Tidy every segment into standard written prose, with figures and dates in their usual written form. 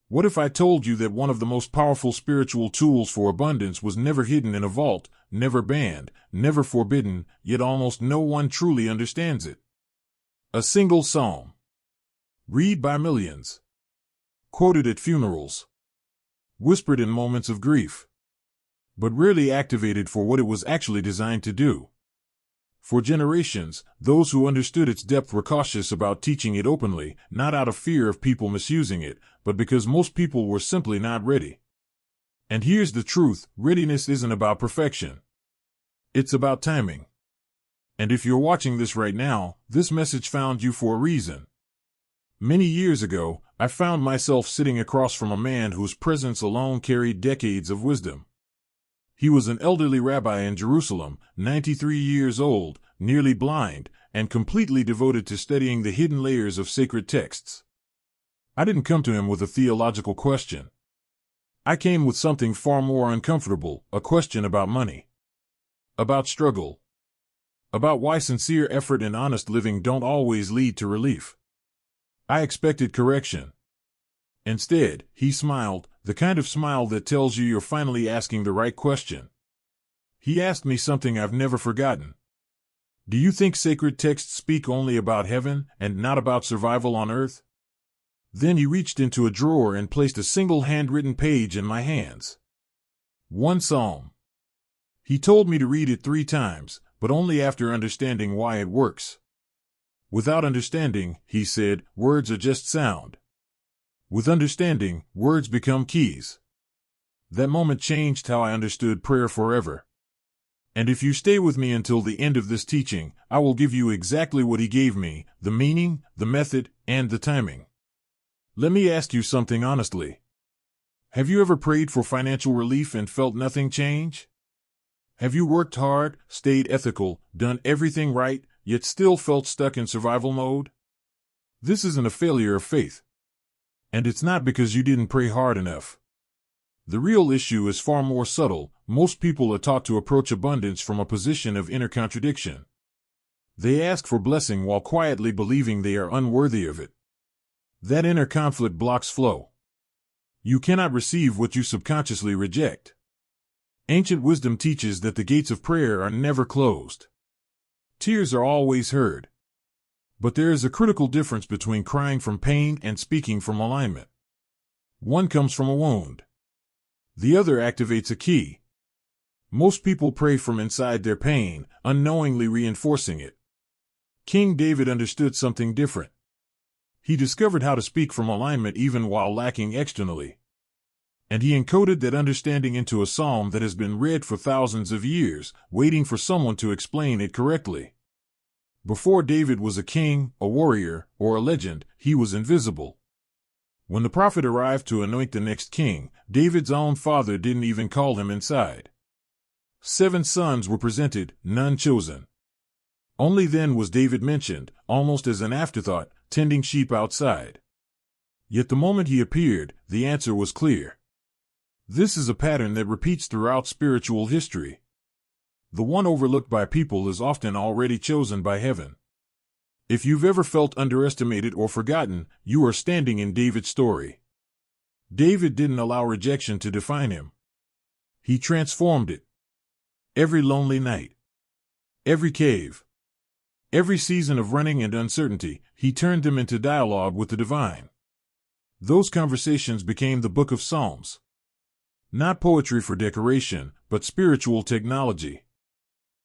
What if I told you that one of the most powerful spiritual tools for abundance was never hidden in a vault, never banned, never forbidden, yet almost no one truly understands it? A single psalm. Read by millions. Quoted at funerals. Whispered in moments of grief. But rarely activated for what it was actually designed to do. For generations, those who understood its depth were cautious about teaching it openly, not out of fear of people misusing it, but because most people were simply not ready. And here's the truth: readiness isn't about perfection. It's about timing. And if you're watching this right now, this message found you for a reason. Many years ago, I found myself sitting across from a man whose presence alone carried decades of wisdom. He was an elderly rabbi in Jerusalem, 93 years old, nearly blind, and completely devoted to studying the hidden layers of sacred texts. I didn't come to him with a theological question. I came with something far more uncomfortable, a question about money. About struggle. About why sincere effort and honest living don't always lead to relief. I expected correction. Instead, he smiled, the kind of smile that tells you you're finally asking the right question. He asked me something I've never forgotten. Do you think sacred texts speak only about heaven and not about survival on earth? Then he reached into a drawer and placed a single handwritten page in my hands. One psalm. He told me to read it 3 times, but only after understanding why it works. Without understanding, he said, words are just sound. With understanding, words become keys. That moment changed how I understood prayer forever. And if you stay with me until the end of this teaching, I will give you exactly what he gave me: the meaning, the method, and the timing. Let me ask you something honestly. Have you ever prayed for financial relief and felt nothing change? Have you worked hard, stayed ethical, done everything right, yet still felt stuck in survival mode? This isn't a failure of faith. And it's not because you didn't pray hard enough. The real issue is far more subtle. Most people are taught to approach abundance from a position of inner contradiction. They ask for blessing while quietly believing they are unworthy of it. That inner conflict blocks flow. You cannot receive what you subconsciously reject. Ancient wisdom teaches that the gates of prayer are never closed. Tears are always heard. But there is a critical difference between crying from pain and speaking from alignment. One comes from a wound. The other activates a key. Most people pray from inside their pain, unknowingly reinforcing it. King David understood something different. He discovered how to speak from alignment even while lacking externally. And he encoded that understanding into a psalm that has been read for thousands of years, waiting for someone to explain it correctly. Before David was a king, a warrior, or a legend, he was invisible. When the prophet arrived to anoint the next king, David's own father didn't even call him inside. 7 sons were presented, none chosen. Only then was David mentioned, almost as an afterthought, tending sheep outside. Yet the moment he appeared, the answer was clear. This is a pattern that repeats throughout spiritual history. The one overlooked by people is often already chosen by heaven. If you've ever felt underestimated or forgotten, you are standing in David's story. David didn't allow rejection to define him. He transformed it. Every lonely night, every cave, every season of running and uncertainty, he turned them into dialogue with the divine. Those conversations became the Book of Psalms. Not poetry for decoration, but spiritual technology.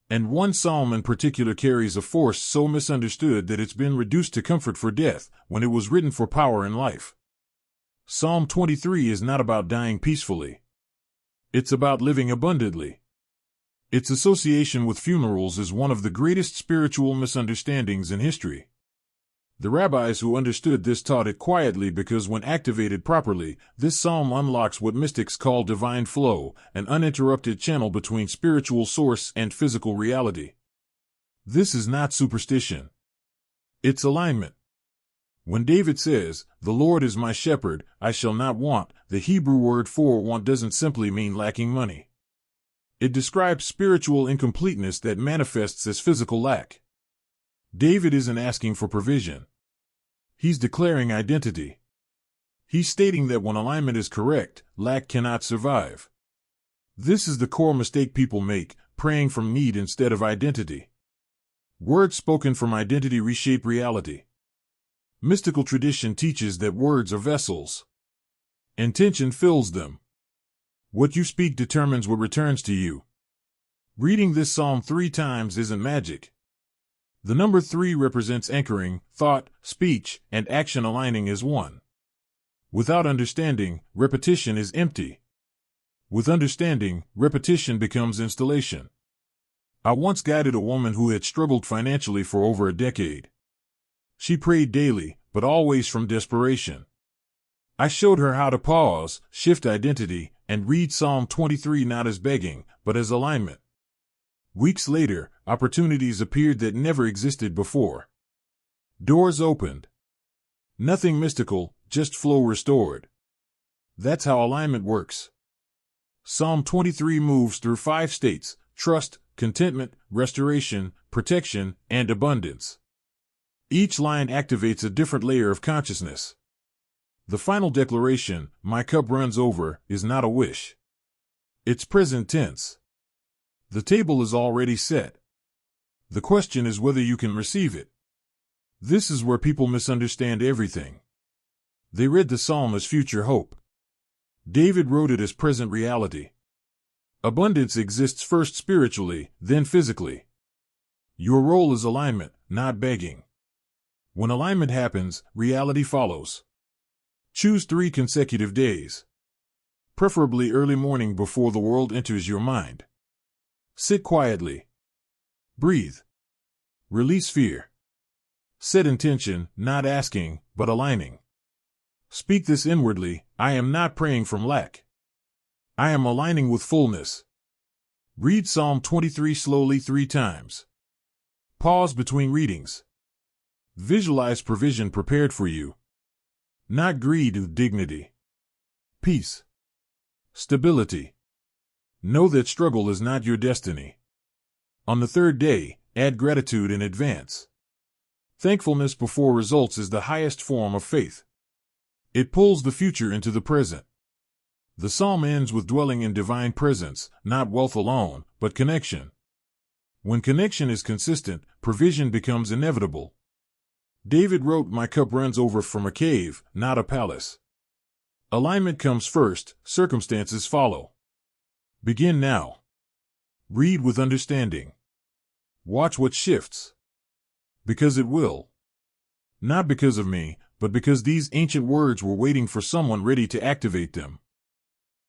And one psalm in particular carries a force so misunderstood that it's been reduced to comfort for death, when it was written for power in life. Psalm 23 is not about dying peacefully. It's about living abundantly. Its association with funerals is one of the greatest spiritual misunderstandings in history. The rabbis who understood this taught it quietly because when activated properly, this psalm unlocks what mystics call divine flow, an uninterrupted channel between spiritual source and physical reality. This is not superstition. It's alignment. When David says, "The Lord is my shepherd, I shall not want," the Hebrew word for want doesn't simply mean lacking money. It describes spiritual incompleteness that manifests as physical lack. David isn't asking for provision. He's declaring identity. He's stating that when alignment is correct, lack cannot survive. This is the core mistake people make, praying from need instead of identity. Words spoken from identity reshape reality. Mystical tradition teaches that words are vessels. Intention fills them. What you speak determines what returns to you. Reading this psalm 3 times isn't magic. The number 3 represents anchoring, thought, speech, and action aligning as one. Without understanding, repetition is empty. With understanding, repetition becomes installation. I once guided a woman who had struggled financially for over a decade. She prayed daily, but always from desperation. I showed her how to pause, shift identity, and read Psalm 23 not as begging, but as alignment. Weeks later, opportunities appeared that never existed before. Doors opened. Nothing mystical, just flow restored. That's how alignment works. Psalm 23 moves through 5 states: trust, contentment, restoration, protection, and abundance. Each line activates a different layer of consciousness. The final declaration, "My cup runs over," is not a wish. It's present tense. The table is already set. The question is whether you can receive it. This is where people misunderstand everything. They read the psalm as future hope. David wrote it as present reality. Abundance exists first spiritually, then physically. Your role is alignment, not begging. When alignment happens, reality follows. Choose 3 consecutive days. Preferably early morning before the world enters your mind. Sit quietly. Breathe. Release fear. Set intention, not asking, but aligning. Speak this inwardly: I am not praying from lack. I am aligning with fullness. Read Psalm 23 slowly 3 times. Pause between readings. Visualize provision prepared for you. Not greed, dignity. Peace. Stability. Know that struggle is not your destiny. On the 3rd day, add gratitude in advance. Thankfulness before results is the highest form of faith. It pulls the future into the present. The psalm ends with dwelling in divine presence, not wealth alone, but connection. When connection is consistent, provision becomes inevitable. David wrote, "My cup runs over" from a cave, not a palace. Alignment comes first, circumstances follow. Begin now. Read with understanding. Watch what shifts. Because it will. Not because of me, but because these ancient words were waiting for someone ready to activate them.